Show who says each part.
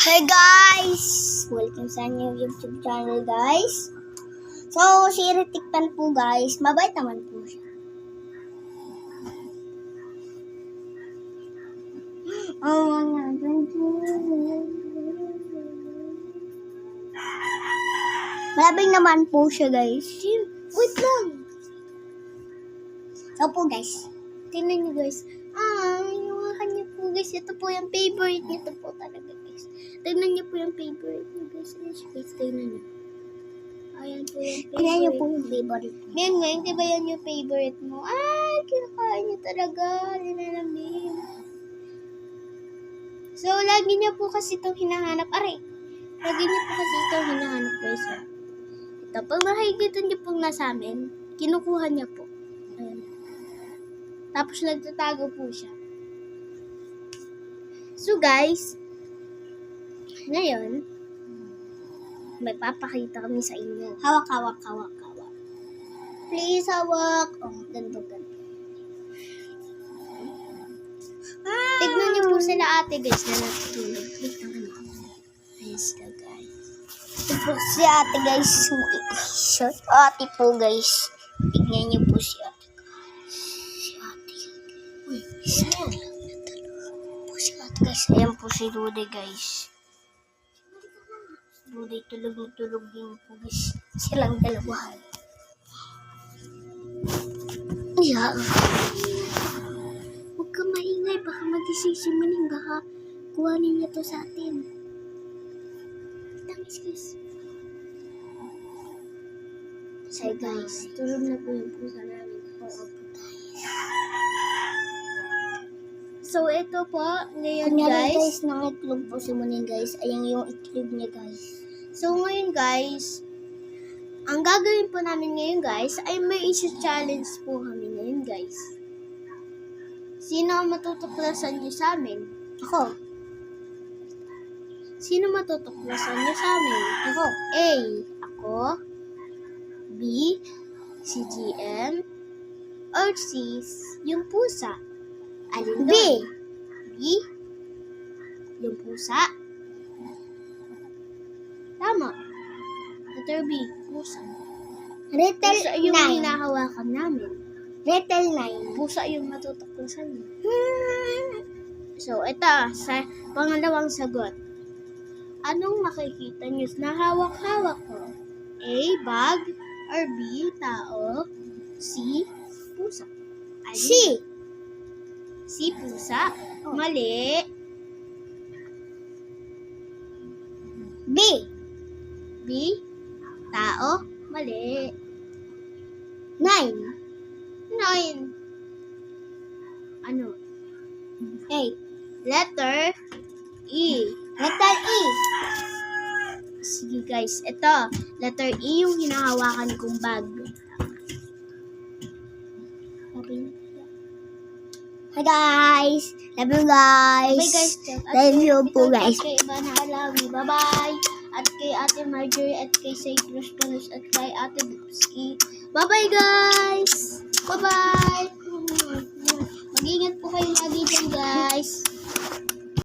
Speaker 1: Hi guys! Welcome sa inyong YouTube channel guys. So, si Ritikpan po guys, mabait naman po siya. Malabing naman po siya guys. Wait lang! So po guys, tingnan nyo guys. Yung kanya po guys, ito po yung favorite nito po talaga guys. Tingnan niyo po yung favorite niyo guys. Guys, tingnan niyo. Ayan po yung favorite. Tingnan niyo po yung favorite. Ngayon ngayon, di ba yan yung favorite mo? Ay, kinakain niya talaga. Linalamin. So, lagi niya po kasi itong hinahanap. Aray! Lagi niya po kasi itong hinahanap guys. Ito, pag nakikita niyo pong nasa amin, kinukuha niya po. Ayan. Tapos nagtatago po siya. So guys, ngayon, may papakita kami sa inyo. Hawak, hawak, hawak, hawak. Please, hawak. Oh, ganito, ganito. Tignan niyo po sila ate guys na natutulog. Tignan niyo. Ayos ka guys. Ito po si ate guys. Short ate po guys. Tignan niyo po si ate. Si ate. Uy, small. Po si ate guys. Ayan po si Rudy guys. Rudy tulog na tulog din po guys. Silang dalawa. Yeah. Huwag ka maingay. Baka magising si Maning. Baka kuhanin niya to sa atin. Tangis guys. So guys, tulog na po yung pusa namin. Oo po tayo. So ito po, ngayon guys, nangitlog po si Maning guys. Ayan yung itlog niya guys. So ngayon guys, ang gagawin po namin ngayon guys, ay may isi-challenge po kami ngayon guys. Sino ang matutuklasan niyo sa amin? Ako. Sino matutuklasan niyo sa amin? Ako. A. Ako. B. Si GM. Or C. Yung pusa. Alin doon? B. B. Yung pusa. Tama. Letter B. Pusa. Letter 9. Pusa yung hinahawakan namin. Letter 9. Pusa yung matutuklasan niyo. So, ito. Sa pangalawang sagot. Anong makikita niyo na hawak-hawak ko? A. Bag. Or B. Tao. C. Pusa. Alin? C. C. Pusa. Oh. Mali. B. B. Tao. Mali. 9. 9. Ano? 8. Letter E. Letter E. Sige guys, ito. Letter E yung hinahawakan kong bag. Hi guys! Love you guys! Bye guys! Love you po guys! At kay Ivana Alawi, bye-bye! At kay Ate Marjorie, at kay Cyprus Panos, at kay Ate Bubski. Bye-bye guys! Bye-bye! Mag-ingat po kayo lagi dyan guys!